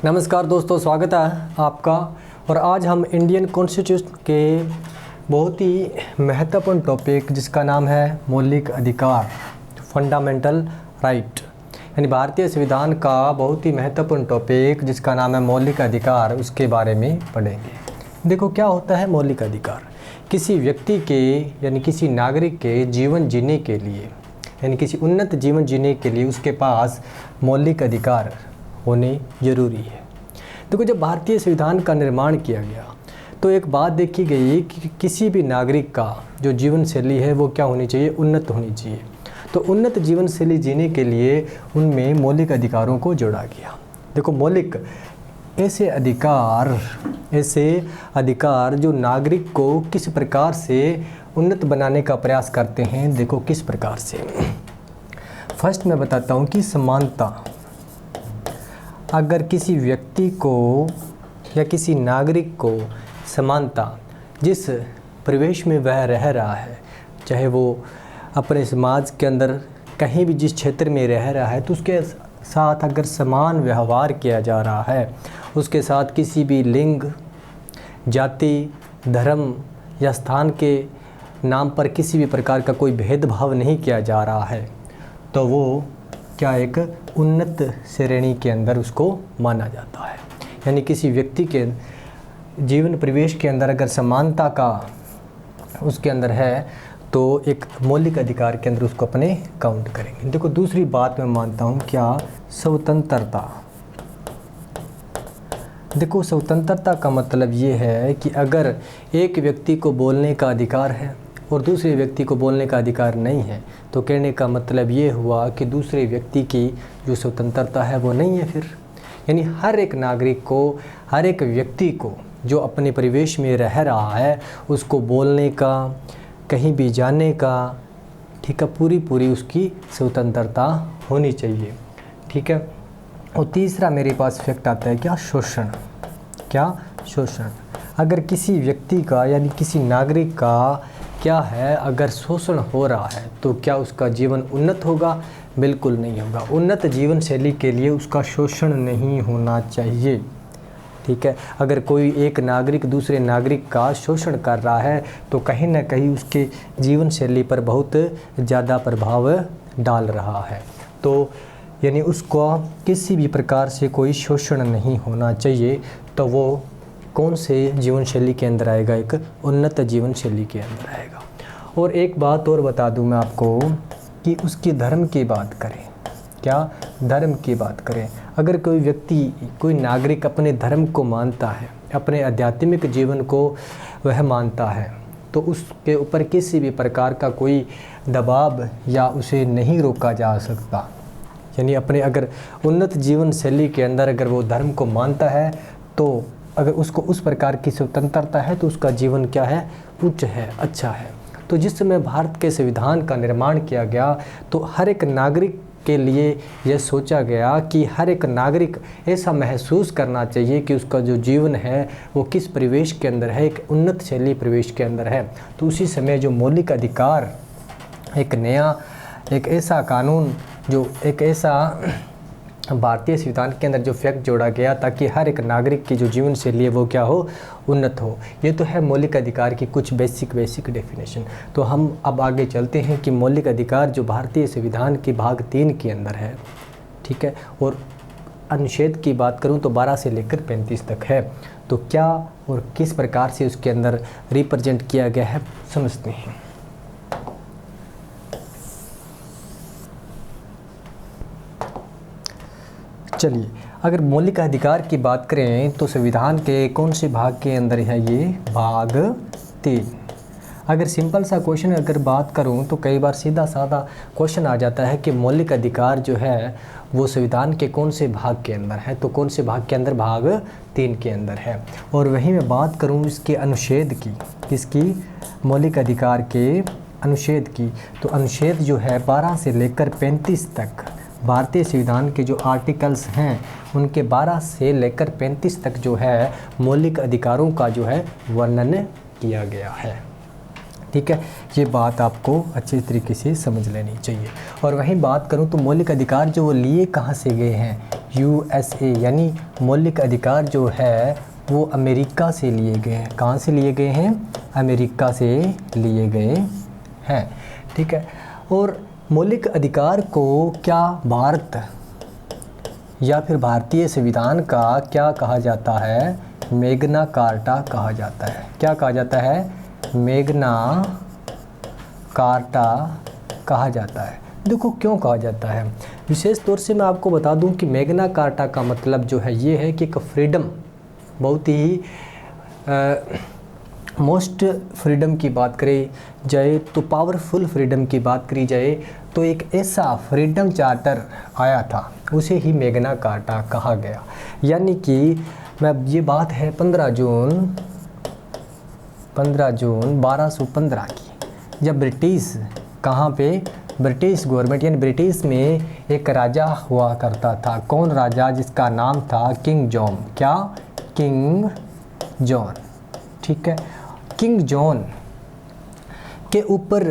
नमस्कार दोस्तों, स्वागत है आपका। और आज हम इंडियन कॉन्स्टिट्यूशन के बहुत ही महत्वपूर्ण टॉपिक जिसका नाम है मौलिक अधिकार, फंडामेंटल राइट, यानी भारतीय संविधान का बहुत ही महत्वपूर्ण टॉपिक जिसका नाम है मौलिक अधिकार, उसके बारे में पढ़ेंगे। देखो क्या होता है मौलिक अधिकार। किसी व्यक्ति के यानी किसी नागरिक के जीवन जीने के लिए यानी किसी उन्नत जीवन जीने के लिए उसके पास मौलिक अधिकार होने ज़रूरी है। देखो जब भारतीय संविधान का निर्माण किया गया तो एक बात देखी गई कि किसी भी नागरिक का जो जीवन शैली है वो क्या होनी चाहिए, उन्नत होनी चाहिए। तो उन्नत जीवन शैली जीने के लिए उनमें मौलिक अधिकारों को जोड़ा गया। देखो मौलिक ऐसे अधिकार जो नागरिक को किस प्रकार से उन्नत बनाने का प्रयास करते हैं। देखो किस प्रकार से। फर्स्ट मैं बताता हूँ कि समानता। अगर किसी व्यक्ति को या किसी नागरिक को समानता, जिस परिवेश में वह रह रहा है, चाहे वो अपने समाज के अंदर कहीं भी जिस क्षेत्र में रह रहा है, तो उसके साथ अगर समान व्यवहार किया जा रहा है, उसके साथ किसी भी लिंग, जाति, धर्म या स्थान के नाम पर किसी भी प्रकार का कोई भेदभाव नहीं किया जा रहा है, तो वो क्या एक उन्नत श्रेणी के अंदर उसको माना जाता है। यानी किसी व्यक्ति के जीवन परिवेश के अंदर अगर समानता का उसके अंदर है तो एक मौलिक अधिकार के अंदर उसको अपने काउंट करेंगे। देखो दूसरी बात मैं मानता हूँ क्या, स्वतंत्रता। देखो स्वतंत्रता का मतलब ये है कि अगर एक व्यक्ति को बोलने का अधिकार है और दूसरे व्यक्ति को बोलने का अधिकार नहीं है, तो कहने का मतलब ये हुआ कि दूसरे व्यक्ति की जो स्वतंत्रता है वो नहीं है फिर। यानी हर एक नागरिक को, हर एक व्यक्ति को जो अपने परिवेश में रह रहा है, उसको बोलने का, कहीं भी जाने का, ठीक है, पूरी उसकी स्वतंत्रता होनी चाहिए। ठीक है। और तीसरा मेरे पास फैक्ट आता है क्या, शोषण। क्या, शोषण। अगर किसी व्यक्ति का यानी किसी नागरिक का क्या है, अगर शोषण हो रहा है तो क्या उसका जीवन उन्नत होगा? बिल्कुल नहीं होगा। उन्नत जीवन शैली के लिए उसका शोषण नहीं होना चाहिए। ठीक है। अगर कोई एक नागरिक दूसरे नागरिक का शोषण कर रहा है तो कहीं ना कहीं उसके जीवन शैली पर बहुत ज़्यादा प्रभाव डाल रहा है। तो यानी उसको किसी भी प्रकार से कोई शोषण नहीं होना चाहिए। तो वो कौन से जीवन शैली के अंदर आएगा, एक उन्नत जीवन शैली के अंदर आएगा। और एक बात और बता दूं मैं आपको कि उसकी धर्म की बात करें। क्या, धर्म की बात करें। अगर कोई व्यक्ति, कोई नागरिक अपने धर्म को मानता है, अपने आध्यात्मिक जीवन को वह मानता है, तो उसके ऊपर किसी भी प्रकार का कोई दबाव या उसे नहीं रोका जा सकता। यानी अपने अगर उन्नत जीवन शैली के अंदर अगर वो धर्म को मानता है तो अगर उसको उस प्रकार की स्वतंत्रता है तो उसका जीवन क्या है, उच्च है, अच्छा है। तो जिस समय भारत के संविधान का निर्माण किया गया तो हर एक नागरिक के लिए यह सोचा गया कि हर एक नागरिक ऐसा महसूस करना चाहिए कि उसका जो जीवन है वो किस परिवेश के अंदर है, एक उन्नत शैली परिवेश के अंदर है। तो उसी समय जो मौलिक अधिकार, एक नया, एक ऐसा कानून, जो एक ऐसा भारतीय संविधान के अंदर जो फैक्ट जोड़ा गया ताकि हर एक नागरिक की जो जीवन शैली है वो क्या हो, उन्नत हो। ये तो है मौलिक अधिकार की कुछ बेसिक डेफिनेशन। तो हम अब आगे चलते हैं कि मौलिक अधिकार जो भारतीय संविधान की भाग 3 के अंदर है, ठीक है, और अनुच्छेद की बात करूं तो 12 से लेकर 35 तक है। तो क्या और किस प्रकार से उसके अंदर रिप्रेजेंट किया गया है समझते हैं। चलिए, अगर मौलिक अधिकार की बात करें तो संविधान के कौन से भाग के अंदर है, ये भाग 3। अगर सिंपल सा क्वेश्चन अगर बात करूं तो कई बार सीधा साधा क्वेश्चन आ जाता है कि मौलिक अधिकार जो है वो संविधान के कौन से भाग के अंदर है। तो कौन से भाग के अंदर, भाग 3 के अंदर है। और वहीं मैं बात करूं इसके अनुच्छेद की, किसकी, मौलिक अधिकार के अनुच्छेद की, तो अनुच्छेद जो है 12 से लेकर 35 तक भारतीय संविधान के जो आर्टिकल्स हैं उनके 12 से लेकर 35 तक जो है मौलिक अधिकारों का जो है वर्णन किया गया है। ठीक है, ये बात आपको अच्छे तरीके से समझ लेनी चाहिए। और वहीं बात करूं तो मौलिक अधिकार जो वो लिए कहाँ से गए हैं, USA, यानी मौलिक अधिकार जो है वो अमेरिका से लिए गए हैं। कहाँ से लिए गए हैं? अमेरिका से लिए गए हैं। ठीक है। और मौलिक अधिकार को क्या भारत या फिर भारतीय संविधान का क्या कहा जाता है? मैग्ना कार्टा कहा जाता है। क्या कहा जाता है? मैग्ना कार्टा कहा जाता है। देखो क्यों कहा जाता है, विशेष तौर से मैं आपको बता दूं कि मैग्ना कार्टा का मतलब जो है ये है कि एक फ्रीडम, बहुत ही मोस्ट फ्रीडम की बात करी जाए तो पावरफुल फ्रीडम की बात करी जाए तो एक ऐसा फ्रीडम चार्टर आया था, उसे ही मैग्ना कार्टा कहा गया। यानी कि मैं ये बात है 15 जून 1215 की, जब ब्रिटिश कहाँ पे, ब्रिटिश गवर्नमेंट यानी ब्रिटिश में एक राजा हुआ करता था। कौन राजा? जिसका नाम था किंग जॉन। क्या? King John. ठीक है। किंग जॉन के ऊपर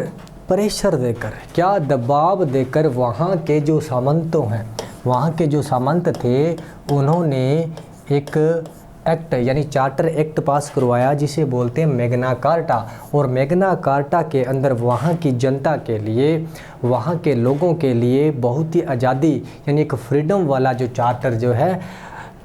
प्रेशर देकर, क्या दबाव देकर वहाँ के जो सामंतों हैं, वहाँ के जो सामंत थे, उन्होंने एक एक्ट यानी चार्टर एक्ट पास करवाया जिसे बोलते हैं मैग्ना कार्टा। और मैग्ना कार्टा के अंदर वहाँ की जनता के लिए, वहाँ के लोगों के लिए बहुत ही आज़ादी यानी एक फ्रीडम वाला जो चार्टर जो है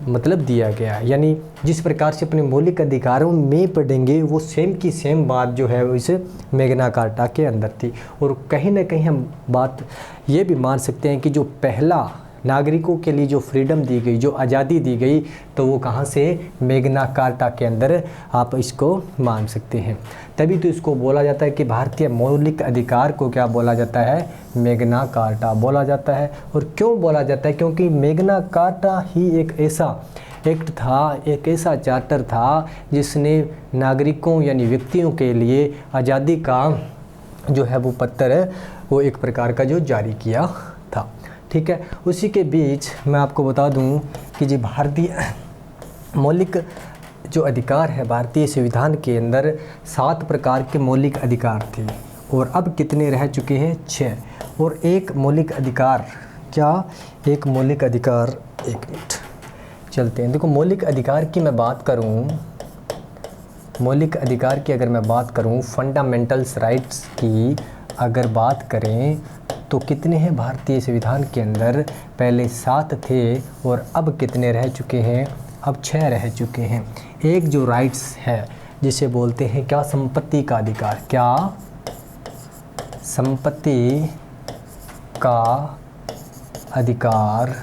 मतलब दिया गया। यानी जिस प्रकार से अपने मौलिक अधिकारों में पढ़ेंगे वो सेम की सेम बात जो है इस मैग्ना कार्टा के अंदर थी। और कहीं ना कहीं हम बात ये भी मान सकते हैं कि जो पहला नागरिकों के लिए जो फ्रीडम दी गई, जो आज़ादी दी गई, तो वो कहाँ से? मैग्ना कार्टा के अंदर आप इसको मान सकते हैं। तभी तो इसको बोला जाता है कि भारतीय मौलिक अधिकार को क्या बोला जाता है? मैग्ना कार्टा बोला जाता है। और क्यों बोला जाता है? क्योंकि मैग्ना कार्टा ही एक ऐसा एक्ट था, एक ऐसा चार्टर था जिसने नागरिकों यानी व्यक्तियों के लिए आज़ादी का जो है वो पत्र, वो एक प्रकार का जो जारी किया था। ठीक है। उसी के बीच मैं आपको बता दूं कि जी भारतीय मौलिक जो अधिकार है, भारतीय संविधान के अंदर 7 प्रकार के मौलिक अधिकार थे और अब कितने रह चुके हैं? 6। और एक मौलिक अधिकार, क्या? एक मौलिक अधिकार, एक मिनट चलते हैं। देखो मौलिक अधिकार की मैं बात करूं, मौलिक अधिकार की अगर मैं बात करूं, फंडामेंटल्स राइट्स की अगर बात करें तो कितने हैं भारतीय संविधान के अंदर? पहले 7 थे और अब कितने रह चुके हैं? अब 6 रह चुके हैं। एक जो राइट्स है जिसे बोलते हैं क्या? संपत्ति का अधिकार। क्या? संपत्ति का अधिकार,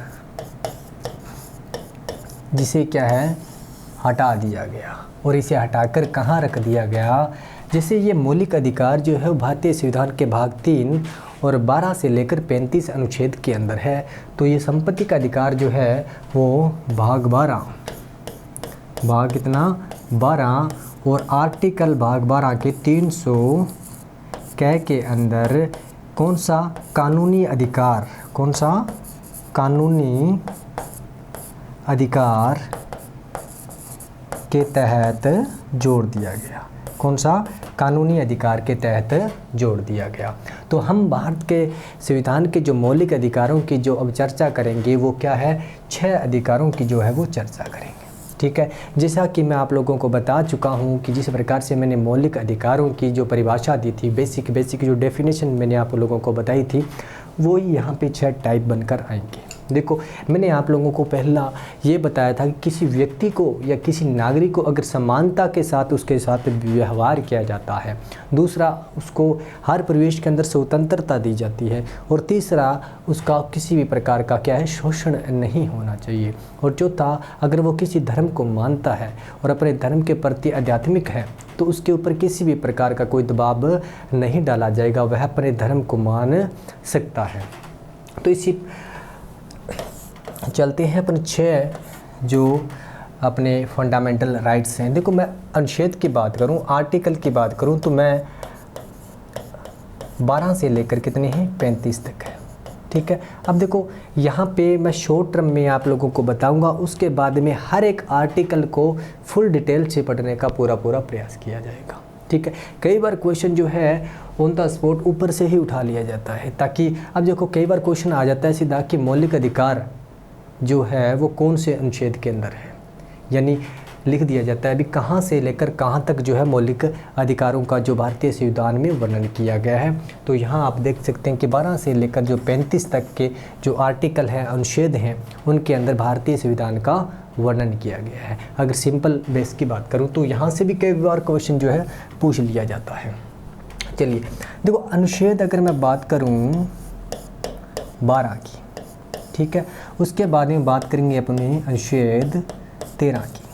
जिसे क्या है? हटा दिया गया। और इसे हटाकर कहाँ रख दिया गया? जैसे ये मौलिक अधिकार जो है भारतीय संविधान के भाग 3 और 12 से लेकर 35 अनुच्छेद के अंदर है। तो ये संपत्ति का अधिकार जो है वो भाग 12, भाग कितना? 12 और आर्टिकल भाग 12 के 300 के अंदर कौन सा कानूनी अधिकार, कौन सा कानूनी अधिकार के तहत जोड़ दिया गया? कौन सा? कानूनी अधिकार के तहत जोड़ दिया गया। तो हम भारत के संविधान के जो मौलिक अधिकारों की जो अब चर्चा करेंगे वो क्या है? 6 अधिकारों की जो है वो चर्चा करेंगे। ठीक है। जैसा कि मैं आप लोगों को बता चुका हूँ कि जिस प्रकार से मैंने मौलिक अधिकारों की जो परिभाषा दी थी, बेसिक जो डेफिनेशन मैंने आप लोगों को बताई थी, वो ही यहाँ पे 6 टाइप बनकर आएंगे। देखो मैंने आप लोगों को पहला ये बताया था कि किसी व्यक्ति को या किसी नागरिक को अगर समानता के साथ उसके साथ व्यवहार किया जाता है, दूसरा उसको हर प्रवेश के अंदर स्वतंत्रता दी जाती है, और तीसरा उसका किसी भी प्रकार का क्या है? शोषण नहीं होना चाहिए, और चौथा अगर वो किसी धर्म को मानता है और अपने धर्म के प्रति आध्यात्मिक है तो उसके ऊपर किसी भी प्रकार का कोई दबाव नहीं डाला जाएगा, वह अपने धर्म को मान सकता है। तो इसी चलते हैं अपन 6 जो अपने फंडामेंटल राइट्स हैं। देखो मैं अनुच्छेद की बात करूं, आर्टिकल की बात करूं तो मैं 12 से लेकर कितने हैं? 35 तक है। ठीक है। अब देखो यहाँ पे मैं शॉर्ट टर्म में आप लोगों को बताऊंगा, उसके बाद में हर एक आर्टिकल को फुल डिटेल से पढ़ने का पूरा प्रयास किया जाएगा। ठीक है। कई बार क्वेश्चन जो है ऑन द स्पॉट ऊपर से ही उठा लिया जाता है, ताकि अब देखो कई बार क्वेश्चन आ जाता है सीधा कि मौलिक अधिकार जो है वो कौन से अनुच्छेद के अंदर है, यानी लिख दिया जाता है अभी कहाँ से लेकर कहाँ तक जो है मौलिक अधिकारों का जो भारतीय संविधान में वर्णन किया गया है। तो यहाँ आप देख सकते हैं कि 12 से लेकर जो 35 तक के जो आर्टिकल हैं, अनुच्छेद हैं, उनके अंदर भारतीय संविधान का वर्णन किया गया है। अगर सिंपल बेस की बात करूँ तो यहाँ से भी कई बार क्वेश्चन जो है पूछ लिया जाता है। चलिए देखो, अनुच्छेद अगर मैं बात करूँ 12 की, ठीक है, उसके बाद में बात करेंगे अपने अनुच्छेद 13 की,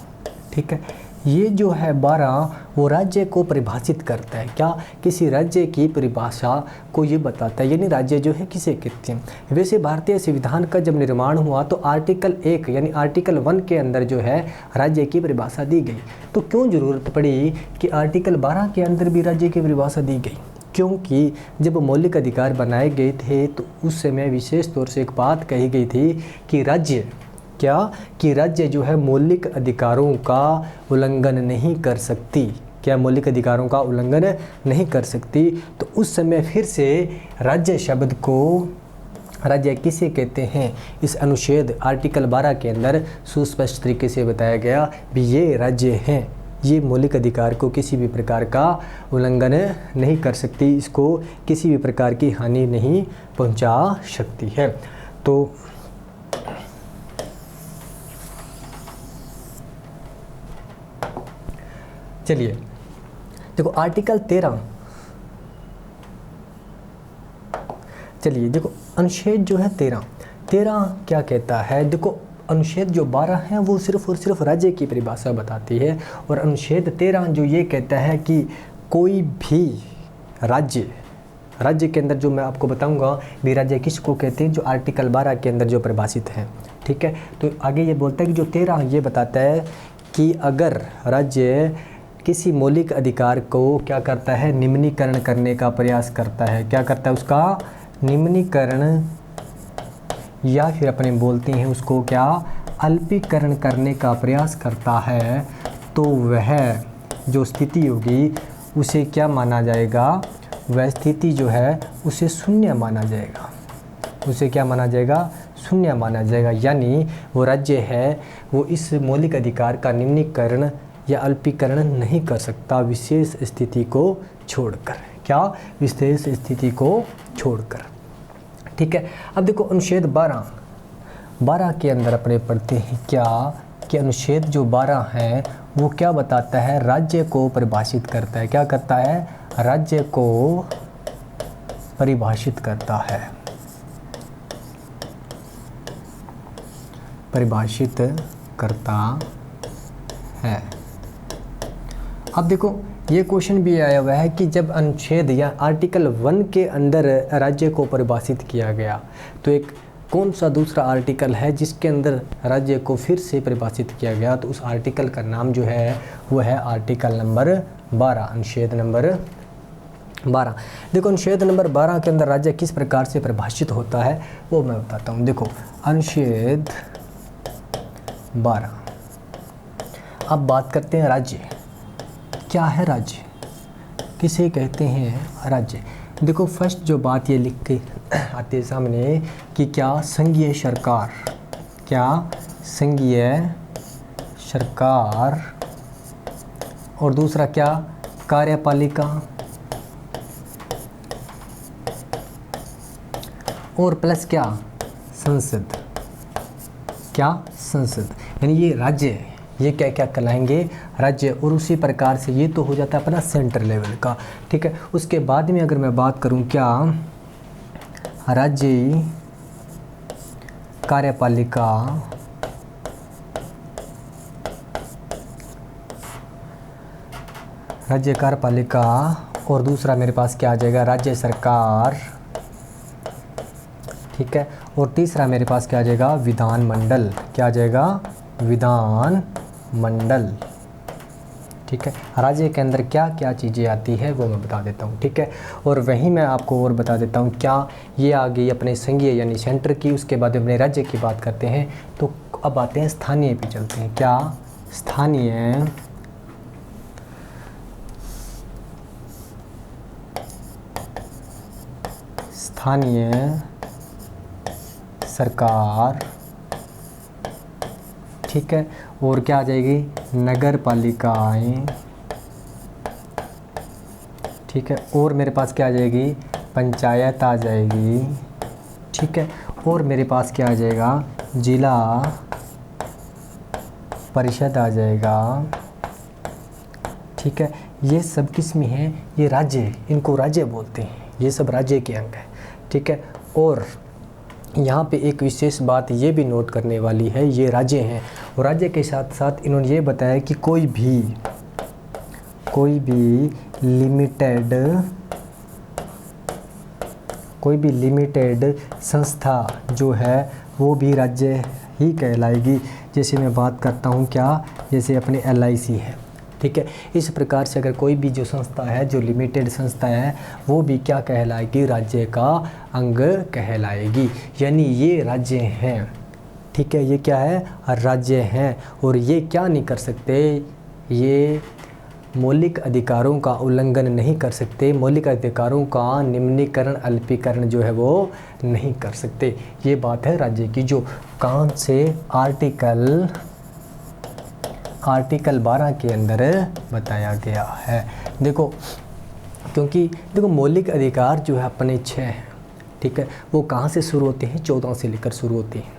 ठीक है। ये जो है 12 वो राज्य को परिभाषित करता है, क्या, किसी राज्य की परिभाषा को ये बताता है, यानी राज्य जो है किसे कहते हैं। वैसे भारतीय संविधान का जब निर्माण हुआ तो आर्टिकल 1 यानी आर्टिकल 1 के अंदर जो है राज्य की परिभाषा दी गई। तो क्यों ज़रूरत पड़ी कि आर्टिकल 12 के अंदर भी राज्य की परिभाषा दी गई, क्योंकि जब मौलिक अधिकार बनाए गए थे तो उस समय विशेष तौर से एक बात कही गई थी कि राज्य क्या, कि राज्य जो है मौलिक अधिकारों का उल्लंघन नहीं कर सकती, क्या मौलिक अधिकारों का उल्लंघन नहीं कर सकती। तो उस समय फिर से राज्य शब्द को, राज्य किसे कहते हैं, इस अनुच्छेद आर्टिकल 12 के अंदर सुस्पष्ट तरीके से बताया गया भी ये राज्य हैं, ये मौलिक अधिकार को किसी भी प्रकार का उल्लंघन नहीं कर सकती, इसको किसी भी प्रकार की हानि नहीं पहुंचा सकती है। तो चलिए देखो आर्टिकल 13, चलिए देखो अनुच्छेद जो है 13 क्या कहता है। देखो अनुच्छेद जो 12 है वो सिर्फ और सिर्फ राज्य की परिभाषा बताती है, और अनुच्छेद 13 जो ये कहता है कि कोई भी राज्य के अंदर, जो मैं आपको बताऊंगा भी राज्य किसको कहते हैं, जो आर्टिकल 12 के अंदर जो परिभाषित है, ठीक है। तो आगे ये बोलता है कि जो 13 ये बताता है कि अगर राज्य किसी मौलिक अधिकार को क्या करता है, निम्नीकरण करने का प्रयास करता है, क्या करता है, उसका निम्नीकरण, या फिर अपने बोलते हैं उसको क्या, अल्पीकरण करने का प्रयास करता है, तो वह जो स्थिति होगी उसे क्या माना जाएगा, वह स्थिति जो है उसे शून्य माना जाएगा, उसे क्या माना जाएगा, शून्य माना जाएगा। यानी वो राज्य है वो इस मौलिक अधिकार का निम्नीकरण या अल्पीकरण नहीं कर सकता विशेष स्थिति को छोड़कर, क्या, विशेष स्थिति को छोड़कर, ठीक है। अब देखो अनुच्छेद 12 के अंदर अपने पढ़ते हैं क्या, कि अनुच्छेद जो 12 है वो क्या बताता है, राज्य को परिभाषित करता है, क्या करता है, राज्य को परिभाषित करता है, परिभाषित करता है। अब देखो ये क्वेश्चन भी आया हुआ है कि जब अनुच्छेद या आर्टिकल 1 के अंदर राज्य को परिभाषित किया गया तो एक कौन सा दूसरा आर्टिकल है जिसके अंदर राज्य को फिर से परिभाषित किया गया, तो उस आर्टिकल का नाम जो है वो है आर्टिकल नंबर 12, अनुच्छेद नंबर 12। देखो अनुच्छेद नंबर 12 के अंदर राज्य किस प्रकार से परिभाषित होता है वो मैं बताता हूँ। देखो अनुच्छेद 12, अब बात करते हैं राज्य, क्या है राज्य, किसे कहते हैं राज्य। देखो फर्स्ट जो बात ये लिख के आती है सामने कि क्या, संघीय सरकार, क्या, संघीय सरकार, और दूसरा क्या, कार्यपालिका, और प्लस क्या, संसद, क्या, संसद, यानी ये राज्य है, ये क्या क्या कहलाएंगे, राज्य। और उसी प्रकार से ये तो हो जाता है अपना सेंटर लेवल का, ठीक है। उसके बाद में अगर मैं बात करूं क्या, राज्य कार्यपालिका, राज्य कार्यपालिका, और दूसरा मेरे पास क्या आ जाएगा, राज्य सरकार, ठीक है। और तीसरा मेरे पास क्या आ जाएगा, विधानमंडल, क्या आ जाएगा, विधान मंडल, ठीक है। राज्य के अंदर क्या क्या चीज़ें आती है वो मैं बता देता हूँ, ठीक है। और वहीं मैं आपको और बता देता हूँ क्या, ये आ गई अपने संघीय यानी सेंटर की, उसके बाद अपने राज्य की बात करते हैं। तो अब आते हैं स्थानीय पे चलते हैं, क्या, स्थानीय, स्थानीय सरकार, ठीक है। और क्या आ जाएगी, नगर पालिकाएं, ठीक है। और मेरे पास क्या आ जाएगी, पंचायत आ जाएगी, ठीक है। और मेरे पास क्या आ जाएगा, जिला परिषद आ जाएगा, ठीक है। ये सब किस में है, ये राज्य, इनको राज्य बोलते हैं, ये सब राज्य के अंग हैं, ठीक है। और यहाँ पे एक विशेष बात ये भी नोट करने वाली है, ये राज्य हैं और राज्य के साथ साथ इन्होंने ये बताया कि कोई लिमिटेड संस्था जो है वो भी राज्य ही कहलाएगी। जैसे मैं बात करता हूँ क्या, जैसे अपने LIC है, ठीक है। इस प्रकार से अगर कोई भी जो संस्था है, जो लिमिटेड संस्था है, वो भी क्या कहलाएगी, राज्य का अंग कहलाएगी। यानी ये राज्य हैं, ठीक है। ये क्या है, राज्य हैं। और ये क्या नहीं कर सकते, ये मौलिक अधिकारों का उल्लंघन नहीं कर सकते, मौलिक अधिकारों का निम्नीकरण अल्पीकरण जो है वो नहीं कर सकते। ये बात है राज्य की, जो कौन से आर्टिकल 12 के अंदर बताया गया है। देखो, क्योंकि देखो मौलिक अधिकार जो है अपने 6 हैं, ठीक है। वो कहाँ से शुरू होते हैं, 14 से लेकर शुरू होते हैं,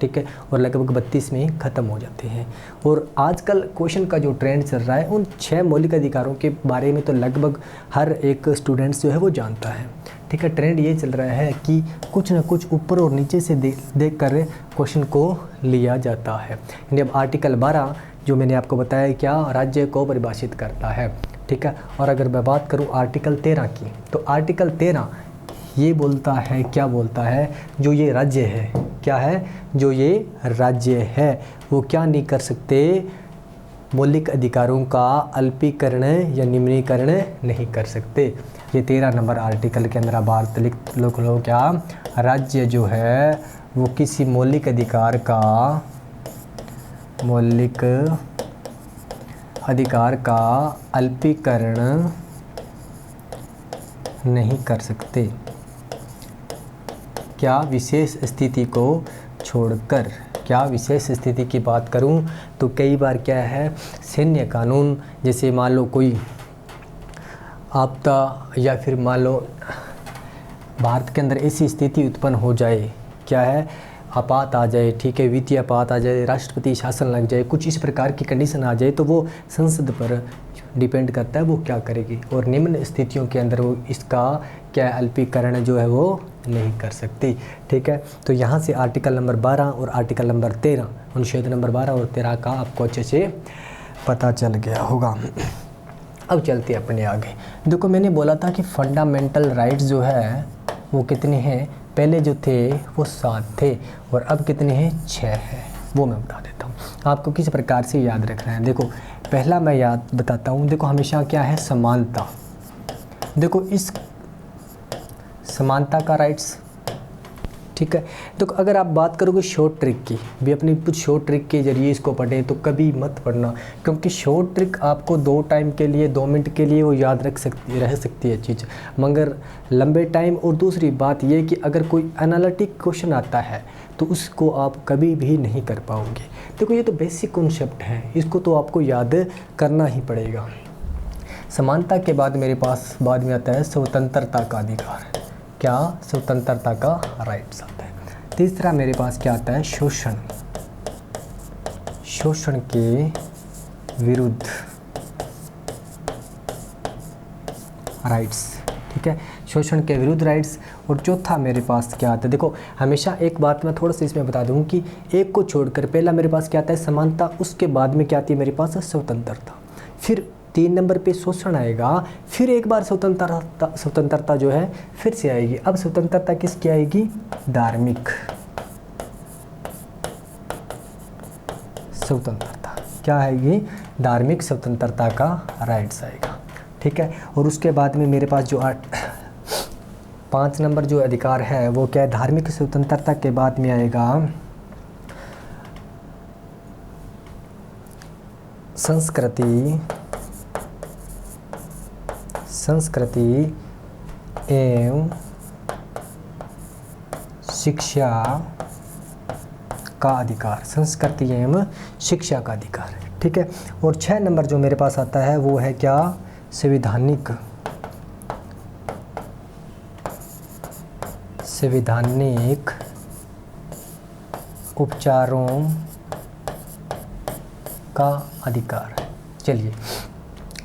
ठीक है। और लगभग 32 में ख़त्म हो जाते हैं। और आजकल क्वेश्चन का जो ट्रेंड चल रहा है, उन 6 मौलिक अधिकारों के बारे में तो लगभग हर एक स्टूडेंट्स जो है वो जानता है, ठीक है। ट्रेंड ये चल रहा है कि कुछ ना कुछ ऊपर और नीचे से देख कर क्वेश्चन को लिया जाता है। यानी अब आर्टिकल 12 जो मैंने आपको बताया क्या राज्य को परिभाषित करता है, ठीक है। और अगर मैं बात करूं आर्टिकल 13 की, तो आर्टिकल 13 ये बोलता है, क्या बोलता है, जो ये राज्य है, क्या है, जो ये राज्य है वो क्या नहीं कर सकते, मौलिक अधिकारों का अल्पीकरण या निम्नीकरण नहीं कर सकते। ये 13 नंबर आर्टिकल के अंदर बात लिख लो क्या, राज्य जो है वो किसी मौलिक अधिकार का अल्पीकरण नहीं कर सकते। क्या विशेष स्थिति को छोड़कर, क्या विशेष स्थिति की बात करूं तो कई बार क्या है, सैन्य कानून, जैसे मान लो कोई आपदा या फिर मान लो भारत के अंदर ऐसी स्थिति उत्पन्न हो जाए, क्या है, आपात आ जाए, ठीक है, वित्तीय आपात आ जाए, राष्ट्रपति शासन लग जाए, कुछ इस प्रकार की कंडीशन आ जाए, तो वो संसद पर डिपेंड करता है वो क्या करेगी। और निम्न स्थितियों के अंदर वो इसका क्या अल्पीकरण जो है वो नहीं कर सकती, ठीक है। तो यहाँ से आर्टिकल नंबर 12 और आर्टिकल नंबर 13, अनुच्छेद नंबर 12 और 13 का आपको अच्छे से पता चल गया होगा। अब चलते अपने आगे। देखो मैंने बोला था कि फंडामेंटल राइट्स जो है वो कितने हैं, पहले जो थे वो 7 थे और अब कितने हैं, 6 हैं। वो मैं बता देता हूँ आपको किस प्रकार से याद रखना है। देखो पहला मैं याद बताता हूँ, देखो हमेशा क्या है, समानता। देखो इस समानता का राइट्स, ठीक है। तो अगर आप बात करोगे शॉर्ट ट्रिक की भी, अपनी कुछ शॉर्ट ट्रिक के जरिए इसको पढ़ें तो कभी मत पढ़ना, क्योंकि शॉर्ट ट्रिक आपको 2 टाइम के लिए, 2 मिनट के लिए वो याद रह सकती है चीज़, मगर लंबे टाइम। और दूसरी बात ये कि अगर कोई एनालिटिक क्वेश्चन आता है तो उसको आप कभी भी नहीं कर पाओगे। देखो ये तो बेसिक कॉन्सेप्ट है, इसको तो आपको याद करना ही पड़ेगा। समानता के बाद मेरे पास बाद में आता है स्वतंत्रता का अधिकार। क्या, स्वतंत्रता का राइट्स आता है। तीसरा मेरे पास क्या आता है, शोषण, शोषण के विरुद्ध राइट्स, ठीक है, शोषण के विरुद्ध राइट्स। और चौथा मेरे पास क्या आता है, देखो हमेशा एक बात मैं थोड़ा सा इसमें बता दूं कि एक को छोड़कर पहला मेरे पास क्या आता है, समानता, उसके बाद में क्या आती है मेरे पास, स्वतंत्रता, फिर 3 नंबर पे शोषण आएगा, फिर एक बार स्वतंत्रता जो है फिर से आएगी। अब स्वतंत्रता किसकी आएगी, धार्मिक स्वतंत्रता, क्या आएगी, धार्मिक स्वतंत्रता का राइट्स आएगा, ठीक है। और उसके बाद में मेरे पास जो 5 नंबर जो अधिकार है वो क्या है, धार्मिक स्वतंत्रता के बाद में आएगा संस्कृति एवं शिक्षा का अधिकार, संस्कृति एवं शिक्षा का अधिकार, ठीक है। और 6 नंबर जो मेरे पास आता है वो है क्या, संवैधानिक उपचारों का अधिकार। चलिए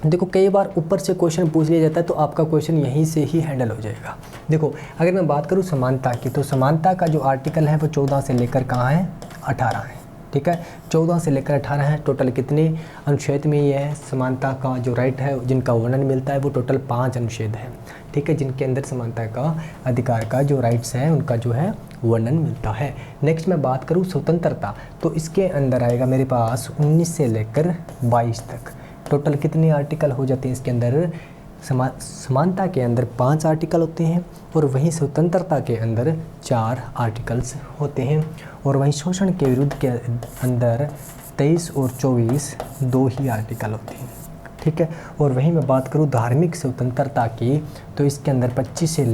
देखो, कई बार ऊपर से क्वेश्चन पूछ लिया जाता है तो आपका क्वेश्चन यहीं से ही हैंडल हो जाएगा। देखो अगर मैं बात करूँ समानता की, तो समानता का जो आर्टिकल है वो 14 से लेकर कहाँ है, 18 है, ठीक है। 14 से लेकर 18 है। टोटल कितने अनुच्छेद में ये है, समानता का जो राइट है जिनका वर्णन मिलता है वो टोटल 5 अनुच्छेद है, ठीक है, जिनके अंदर समानता का अधिकार का जो राइट्स हैं उनका जो है वर्णन मिलता है। नेक्स्ट मैं बात करूँ स्वतंत्रता, तो इसके अंदर आएगा मेरे पास 19 से लेकर 22 तक। टोटल कितने आर्टिकल हो जाते हैं इसके अंदर, समानता के अंदर 5 आर्टिकल होते हैं और वहीं स्वतंत्रता के अंदर 4 आर्टिकल्स होते हैं। और वहीं शोषण के विरुद्ध के अंदर 23 और 24 2 ही आर्टिकल होते हैं, ठीक है। और वहीं मैं बात करूं धार्मिक स्वतंत्रता की, तो इसके अंदर 25 से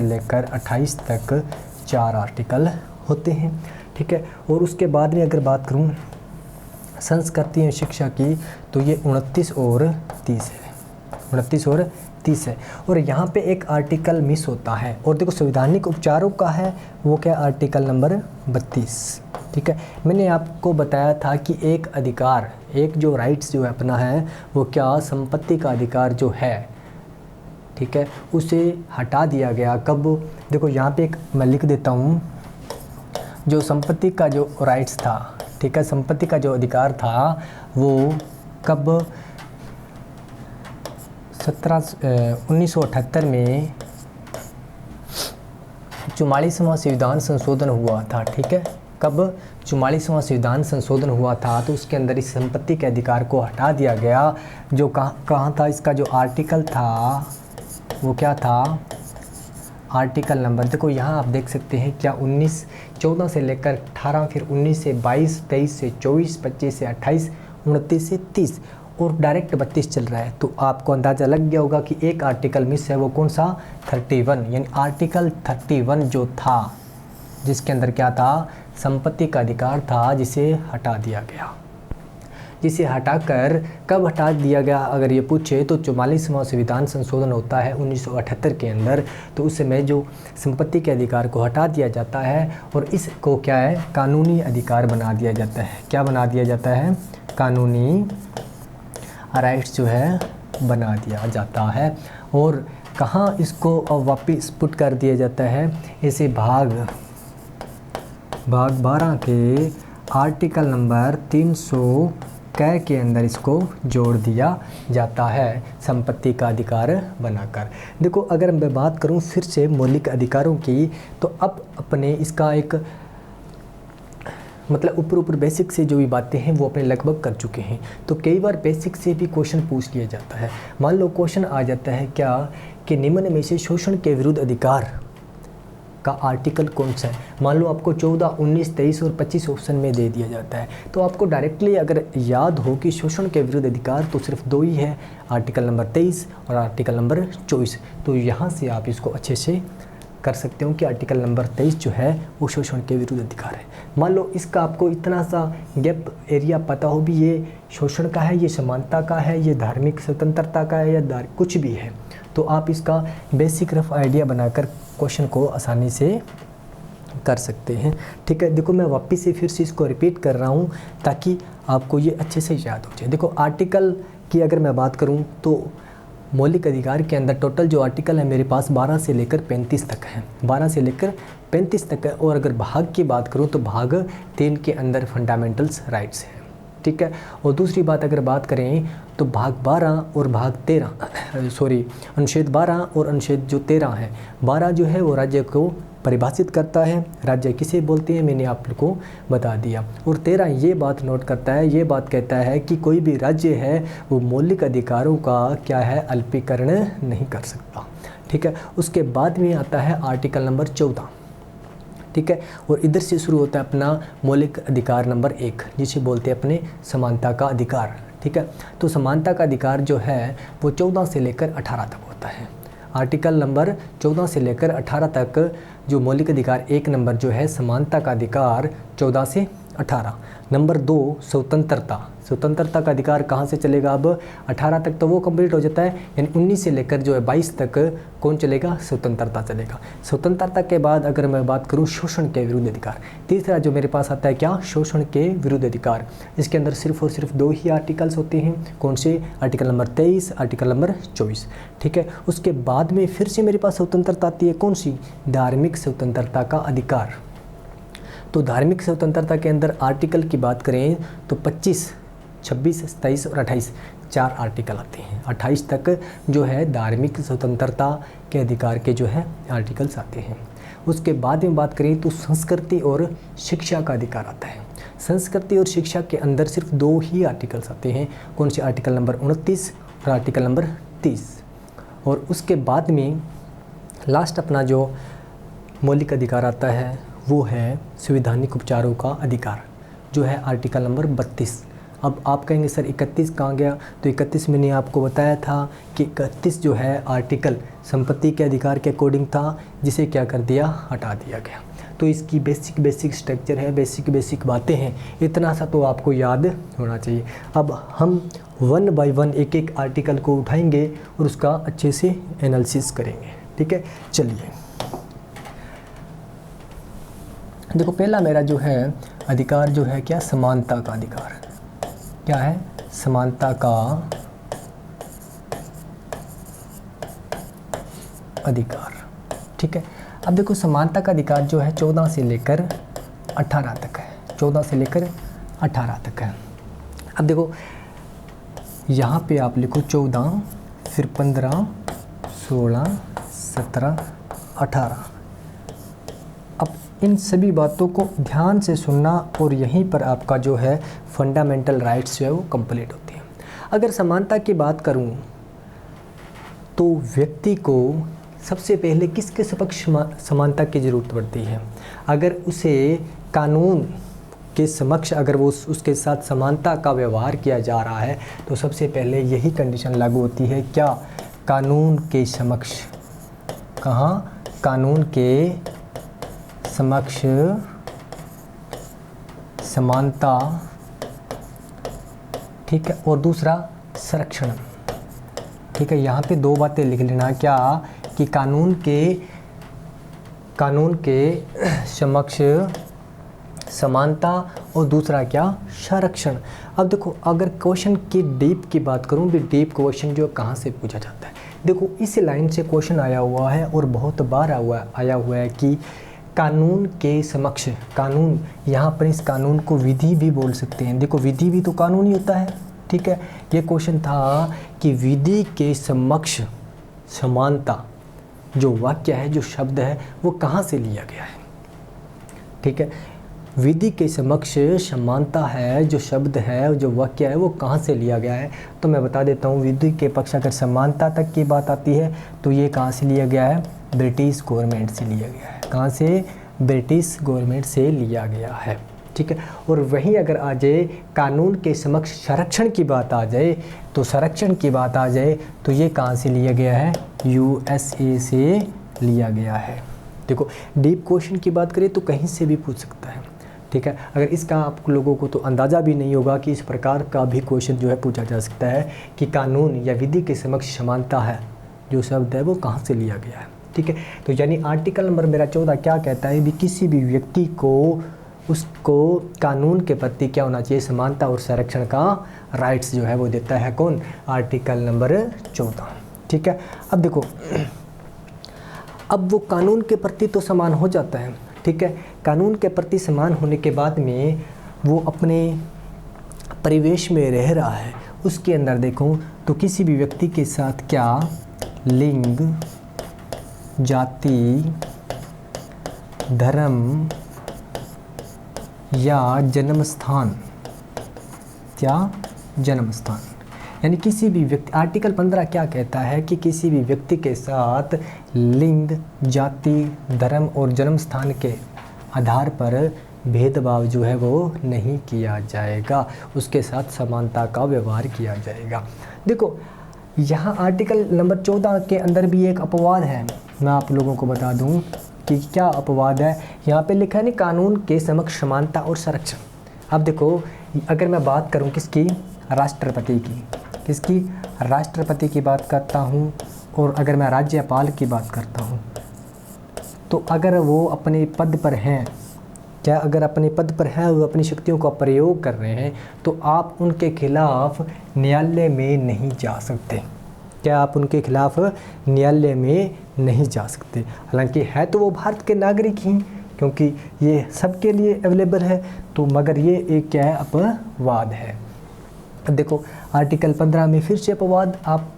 लेकर 28 तक 4 आर्टिकल होते हैं, ठीक है। और उसके बाद में अगर बात करूं संस्कृति एवं शिक्षा की, तो ये 29 और 30 है, 29 और 30 है। और यहाँ पे एक आर्टिकल मिस होता है, और देखो संवैधानिक उपचारों का है वो क्या, आर्टिकल नंबर 32, ठीक है। मैंने आपको बताया था कि एक अधिकार, एक जो राइट्स जो है अपना है वो क्या, संपत्ति का अधिकार जो है, ठीक है, उसे हटा दिया गया। कब, देखो यहाँ पे एक मैं लिख देता हूँ, जो संपत्ति का जो राइट्स था, ठीक है, संपत्ति का जो अधिकार था वो कब, 1978 में 44वां संविधान संशोधन हुआ था, ठीक है। कब 44वां संविधान संशोधन हुआ था, तो उसके अंदर इस संपत्ति के अधिकार को हटा दिया गया। जो कहाँ था, इसका जो आर्टिकल था वो क्या था, आर्टिकल नंबर, देखो यहाँ आप देख सकते हैं क्या, 14 से लेकर 18, फिर 19 से 22, 23 से 24, 25 से 28, 29 से 30 और डायरेक्ट 32 चल रहा है। तो आपको अंदाज़ा लग गया होगा कि एक आर्टिकल मिस है, वो कौन सा, 31, यानी आर्टिकल 31 जो था, जिसके अंदर क्या था, संपत्ति का अधिकार था, जिसे हटा दिया गया। जिसे हटाकर कब हटा दिया गया अगर ये पूछे, तो 44वां संविधान संशोधन होता है 1978 के अंदर, तो उस समय जो संपत्ति के अधिकार को हटा दिया जाता है और इसको क्या है, कानूनी अधिकार बना दिया जाता है। क्या बना दिया जाता है, कानूनी राइट्स जो है बना दिया जाता है। और कहाँ इसको वापस पुट कर दिया जाता है, इसे भाग 12 के आर्टिकल नंबर 300 के अंदर इसको जोड़ दिया जाता है, संपत्ति का अधिकार बनाकर। देखो अगर मैं बात करूं फिर से मौलिक अधिकारों की, तो अब अपने इसका एक मतलब ऊपर बेसिक से जो भी बातें हैं वो अपने लगभग कर चुके हैं। तो कई बार बेसिक से भी क्वेश्चन पूछ लिया जाता है। मान लो क्वेश्चन आ जाता है क्या, कि निम्न में से शोषण के विरुद्ध अधिकार का आर्टिकल कौन सा है। मान लो आपको 14, 19, 23 और 25 ऑप्शन में दे दिया जाता है, तो आपको डायरेक्टली अगर याद हो कि शोषण के विरुद्ध अधिकार तो सिर्फ 2 ही है, आर्टिकल नंबर 23 और आर्टिकल नंबर 24। तो यहाँ से आप इसको अच्छे से कर सकते हो कि आर्टिकल नंबर 23 जो है वो शोषण के विरुद्ध अधिकार है। मान लो इसका आपको इतना सा गैप एरिया पता हो भी, ये शोषण का है, ये समानता का है, ये धार्मिक स्वतंत्रता का है या कुछ भी है, तो आप इसका बेसिक रफ आइडिया बनाकर क्वेश्चन को आसानी से कर सकते हैं, ठीक है। देखो मैं वापस से फिर से इसको रिपीट कर रहा हूँ ताकि आपको ये अच्छे से याद हो जाए। देखो आर्टिकल की अगर मैं बात करूँ तो मौलिक अधिकार के अंदर टोटल जो आर्टिकल है मेरे पास 12 से लेकर 35 तक है, 12 से लेकर 35 तक है। और अगर भाग की बात करूँ तो भाग 3 के अंदर फंडामेंटल्स राइट्स हैं, ठीक है। और दूसरी बात अगर बात करें तो भाग 12 और भाग 13 अनुच्छेद 12 और अनुच्छेद जो 13 है, 12 जो है वो राज्य को परिभाषित करता है, राज्य किसे बोलते हैं मैंने आप लोग को बता दिया। और 13 ये बात नोट करता है, ये बात कहता है कि कोई भी राज्य है वो मौलिक अधिकारों का क्या है, अल्पीकरण नहीं कर सकता, ठीक है। उसके बाद में आता है आर्टिकल नंबर 14, ठीक है। और इधर से शुरू होता है अपना मौलिक अधिकार नंबर 1, जिसे बोलते हैं अपने समानता का अधिकार, ठीक है। तो समानता का अधिकार जो है वो 14 से लेकर 18 तक होता है। आर्टिकल नंबर 14 से लेकर 18 तक जो मौलिक अधिकार, 1 नंबर जो है समानता का अधिकार 14 से 18। नंबर 2 स्वतंत्रता, स्वतंत्रता का अधिकार कहाँ से चलेगा, अब 18 तक तो वो कंप्लीट हो जाता है, यानी 19 से लेकर जो है 22 तक कौन चलेगा, स्वतंत्रता चलेगा। स्वतंत्रता के बाद अगर मैं बात करूँ शोषण के विरुद्ध अधिकार, तीसरा जो मेरे पास आता है क्या, शोषण के विरुद्ध अधिकार। इसके अंदर सिर्फ और सिर्फ 2 ही आर्टिकल्स होते हैं, कौन से, आर्टिकल नंबर 23, आर्टिकल नंबर 24, ठीक है। उसके बाद में फिर से मेरे पास स्वतंत्रता आती है, कौन सी, धार्मिक स्वतंत्रता का अधिकार। तो धार्मिक स्वतंत्रता के अंदर आर्टिकल की बात करें तो 25, 26, 27 और 28 4 आर्टिकल आते हैं। 28 तक जो है धार्मिक स्वतंत्रता के अधिकार के जो है आर्टिकल्स आते हैं। उसके बाद में बात करें तो संस्कृति और शिक्षा का अधिकार आता है। संस्कृति और शिक्षा के अंदर सिर्फ 2 ही आर्टिकल्स आते हैं, कौन से, आर्टिकल नंबर 29 और आर्टिकल नंबर 30। और उसके बाद में लास्ट अपना जो मौलिक अधिकार आता है वो है संवैधानिक उपचारों का अधिकार, जो है आर्टिकल नंबर 32। अब आप कहेंगे सर 31 कहाँ गया, तो 31 मैंने आपको बताया था कि 31 जो है आर्टिकल संपत्ति के अधिकार के अकॉर्डिंग था, जिसे क्या कर दिया, हटा दिया गया। तो इसकी बेसिक स्ट्रक्चर है, बेसिक बातें हैं, इतना सा तो आपको याद होना चाहिए। अब हम 1 बाय 1 एक आर्टिकल को उठाएंगे और उसका अच्छे से एनालिसिस करेंगे, ठीक है। चलिए देखो, पहला मेरा जो है अधिकार जो है क्या, समानता का अधिकार। क्या है, समानता का अधिकार, ठीक है। अब देखो समानता का अधिकार जो है 14 से लेकर 18 तक है, 14 से लेकर 18 तक है। अब देखो यहाँ पे आप लिखो 14, फिर 15, 16, 17, 18। अब इन सभी बातों को ध्यान से सुनना और यहीं पर आपका जो है फंडामेंटल राइट्स जो है वो कंप्लीट होती हैं। अगर समानता की बात करूं तो व्यक्ति को सबसे पहले किसके समक्ष समानता की ज़रूरत पड़ती है, अगर उसे कानून के समक्ष अगर वो उसके साथ समानता का व्यवहार किया जा रहा है तो सबसे पहले यही कंडीशन लागू होती है, क्या, कानून के समक्ष, कहाँ, कानून के समक्ष समानता, ठीक है। और दूसरा संरक्षण, ठीक है। यहाँ पे 2 बातें लिख लेना, क्या, कि कानून के समक्ष समानता और दूसरा क्या, संरक्षण। अब देखो अगर क्वेश्चन की डीप की बात करूँ भी, डीप क्वेश्चन जो कहाँ से पूछा जाता है, देखो इस लाइन से क्वेश्चन आया हुआ है और बहुत बार आया हुआ है कि कानून के समक्ष, कानून, यहाँ पर इस कानून को विधि भी बोल सकते हैं। देखो विधि भी तो कानून ही होता है, ठीक है। ये क्वेश्चन था कि विधि के समक्ष समानता, जो वाक्य है, जो शब्द है, वो कहाँ से लिया गया है, ठीक है। विधि के समक्ष समानता है, जो शब्द है, जो वाक्य है, वो कहाँ से लिया गया है, तो मैं बता देता हूँ। विधि के पक्ष अगर समानता तक की बात आती है तो ये कहाँ से लिया गया है, ब्रिटिश गवर्नमेंट से लिया गया है। कहाँ से, ब्रिटिश गवर्नमेंट से लिया गया है, ठीक है। और वहीं अगर आ जाए कानून के समक्ष संरक्षण की बात आ जाए, तो संरक्षण की बात आ जाए तो ये कहाँ से लिया गया है, USA से लिया गया है। देखो डीप क्वेश्चन की बात करें तो कहीं से भी पूछ सकता है, ठीक है। अगर इसका आप लोगों को तो अंदाज़ा भी नहीं होगा कि इस प्रकार का भी क्वेश्चन जो है पूछा जा सकता है कि कानून या विधि के समक्ष समानता है, जो शब्द है वो कहाँ से लिया गया है, ठीक है। तो यानी आर्टिकल नंबर मेरा 14 क्या कहता है भी, किसी भी व्यक्ति को उसको कानून के प्रति क्या होना चाहिए, समानता और संरक्षण का राइट्स जो है वो देता है कौन, आर्टिकल नंबर 14, ठीक है। अब देखो, अब वो कानून के प्रति तो समान हो जाता है, ठीक है। कानून के प्रति समान होने के बाद में वो अपने परिवेश में रह रहा है, उसके अंदर देखूं तो किसी भी व्यक्ति के साथ क्या, लिंग, जाति, धर्म या जन्म स्थान, क्या, जन्म स्थान, यानी किसी भी व्यक्ति, आर्टिकल 15 क्या कहता है कि किसी भी व्यक्ति के साथ लिंग, जाति, धर्म और जन्म स्थान के आधार पर भेदभाव जो है वो नहीं किया जाएगा, उसके साथ समानता का व्यवहार किया जाएगा। देखो यहाँ आर्टिकल नंबर 14 के अंदर भी एक अपवाद है, मैं आप लोगों को बता दूँ कि क्या अपवाद है। यहाँ पे लिखा है नहीं, कानून के समक्ष समानता और संरक्षण। अब देखो, अगर मैं बात करूँ किसकी, राष्ट्रपति की, किसकी, राष्ट्रपति की बात करता हूँ, और अगर मैं राज्यपाल की बात करता हूँ, तो अगर वो अपने पद पर हैं, क्या अगर अपने पद पर हैं, वो अपनी शक्तियों का प्रयोग कर रहे हैं, तो आप उनके खिलाफ न्यायालय में नहीं जा सकते। क्या आप उनके खिलाफ न्यायालय में नहीं जा सकते। हालांकि है तो वो भारत के नागरिक ही, क्योंकि ये सबके लिए अवेलेबल है, तो मगर ये एक क्या है, अपवाद है। देखो आर्टिकल 15 में फिर से अपवाद, आप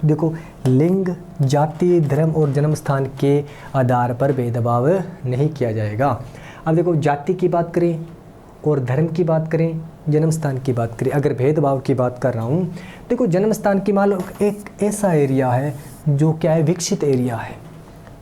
देखो, लिंग, जाति, धर्म और जन्म स्थान के आधार पर भेदभाव नहीं किया जाएगा। अब देखो, जाति की बात करें और धर्म की बात करें, जन्म स्थान की बात करें, अगर भेदभाव की बात कर रहा हूँ, देखो जन्म स्थान की मान लो एक ऐसा एरिया है जो क्या है, विकसित एरिया है,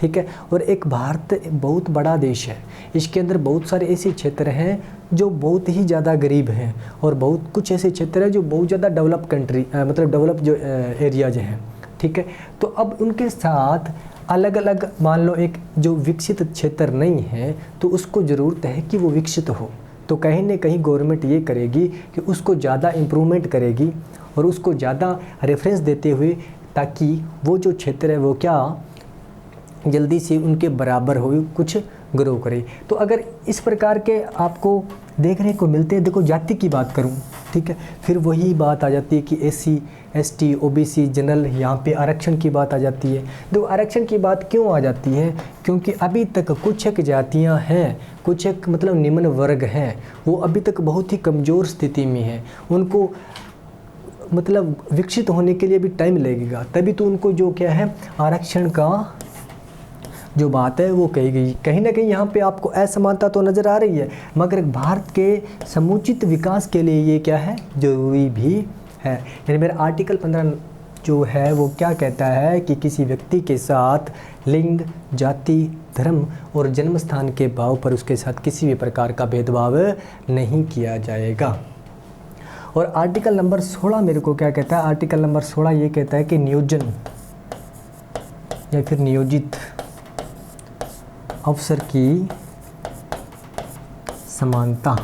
ठीक है, और एक भारत बहुत बड़ा देश है, इसके अंदर बहुत सारे ऐसे क्षेत्र हैं जो बहुत ही ज़्यादा गरीब हैं, और बहुत कुछ ऐसे क्षेत्र हैं जो बहुत ज़्यादा डेवलप कंट्री मतलब डेवलप जो एरियाज हैं, ठीक है। तो अब उनके साथ अलग अलग, मान लो एक जो विकसित क्षेत्र नहीं है, तो उसको ज़रूरत है कि वो विकसित हो, तो कहीं ना कहीं गवर्नमेंट ये करेगी कि उसको ज़्यादा इम्प्रूवमेंट करेगी और उसको ज़्यादा रेफरेंस देते हुए, ताकि वो जो क्षेत्र है वो क्या जल्दी से उनके बराबर हो, कुछ ग्रो करे। तो अगर इस प्रकार के आपको देखने को मिलते हैं, देखो जाति की बात करूं, ठीक है, फिर वही बात आ जाती है कि SC ST OBC जनरल, यहाँ पे आरक्षण की बात आ जाती है। देखो आरक्षण की बात क्यों आ जाती है, क्योंकि अभी तक कुछ एक जातियाँ हैं, कुछ एक मतलब निम्न वर्ग हैं, वो अभी तक बहुत ही कमज़ोर स्थिति में है, उनको मतलब विकसित होने के लिए भी टाइम लगेगा, तभी तो उनको जो क्या है आरक्षण का जो बात है वो कही गई। कहीं ना कहीं यहाँ पे आपको असमानता तो नज़र आ रही है, मगर भारत के समुचित विकास के लिए ये क्या है, जरूरी भी है। यानी मेरा आर्टिकल 15 जो है वो क्या कहता है कि किसी व्यक्ति के साथ लिंग, जाति, धर्म और जन्म स्थान के भाव पर उसके साथ किसी भी प्रकार का भेदभाव नहीं किया जाएगा। और आर्टिकल नंबर 16 मेरे को क्या कहता है, आर्टिकल नंबर 16 ये कहता है कि नियोजन या फिर नियोजित अफसर की समानता,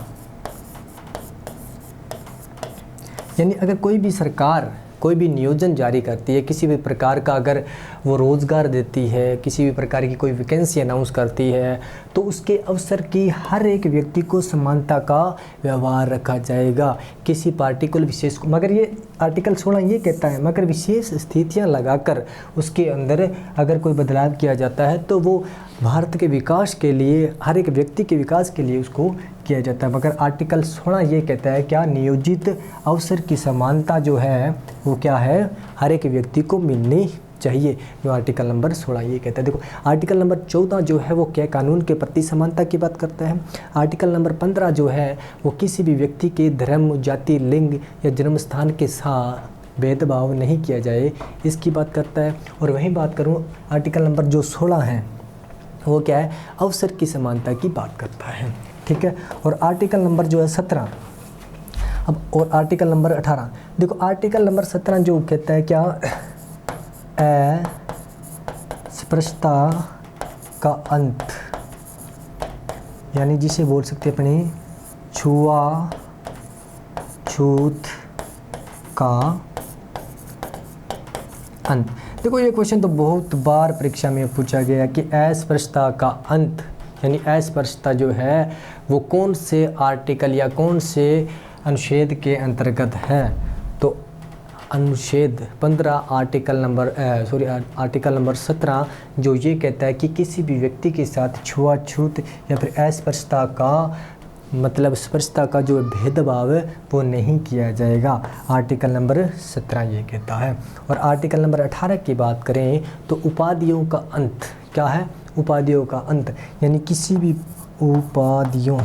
यानी अगर कोई भी सरकार कोई भी नियोजन जारी करती है, किसी भी प्रकार का अगर वो रोज़गार देती है, किसी भी प्रकार की कोई वैकेंसी अनाउंस करती है, तो उसके अवसर की हर एक व्यक्ति को समानता का व्यवहार रखा जाएगा, किसी पार्टिकुलर विशेष को। मगर ये आर्टिकल 16 ये कहता है, मगर विशेष स्थितियां लगाकर उसके अंदर अगर कोई बदलाव किया जाता है तो वो भारत के विकास के लिए, हर एक व्यक्ति के विकास के लिए उसको किया जाता है। मगर आर्टिकल 16 ये कहता है क्या, नियोजित अवसर की समानता जो है वो क्या है, हर एक व्यक्ति को मिलनी चाहिए, जो आर्टिकल नंबर 16 ये कहता है। देखो आर्टिकल नंबर 14 जो है वो क्या, कानून के प्रति समानता की बात करता है। आर्टिकल नंबर 15 जो है वो किसी भी व्यक्ति के धर्म, जाति, लिंग या जन्म स्थान के साथ भेदभाव नहीं किया जाए, इसकी बात करता है। और वहीं बात करूँ आर्टिकल नंबर जो 16 है वो क्या है, अवसर की समानता की बात करता है, ठीक है। और आर्टिकल नंबर जो है 17, अब और आर्टिकल नंबर 18, देखो आर्टिकल नंबर 17 जो कहता है क्या, अस्पृश्यता का अंत, यानी जिसे बोल सकते हैं अपने छुआछूत का अंत। देखो ये क्वेश्चन तो बहुत बार परीक्षा में पूछा गया कि अस्पृश्यता का अंत, यानी अस्पृश्यता जो है वो कौन से आर्टिकल या कौन से अनुच्छेद के अंतर्गत है। तो अनुच्छेद 15 आर्टिकल नंबर 17 जो ये कहता है कि किसी भी व्यक्ति के साथ छुआछूत या फिर अस्पृश्यता का मतलब स्पृश्यता का जो भेदभाव है वो नहीं किया जाएगा, आर्टिकल नंबर 17 ये कहता है। और आर्टिकल नंबर 18 की बात करें तो उपाधियों का अंत, क्या है, उपाधियों का अंत, यानी किसी भी उपाधियों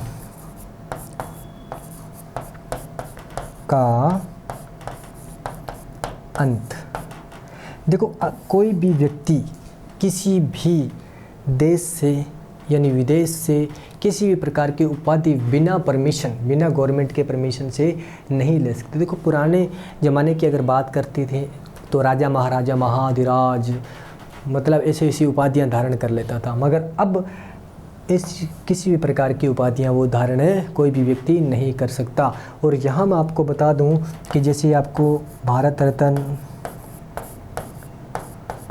का अंत। देखो कोई भी व्यक्ति किसी भी देश से यानी विदेश से किसी भी प्रकार की उपाधि बिना परमिशन, बिना गवर्नमेंट के परमिशन से नहीं ले सकते। देखो पुराने ज़माने की अगर बात करते थे तो राजा महाराजा महाधिराज मतलब ऐसी ऐसी उपाधियाँ धारण कर लेता था, मगर अब इस किसी भी प्रकार की उपाधियाँ वो धारण कोई भी व्यक्ति नहीं कर सकता। और यहाँ मैं आपको बता दूँ कि जैसे आपको भारत रत्न,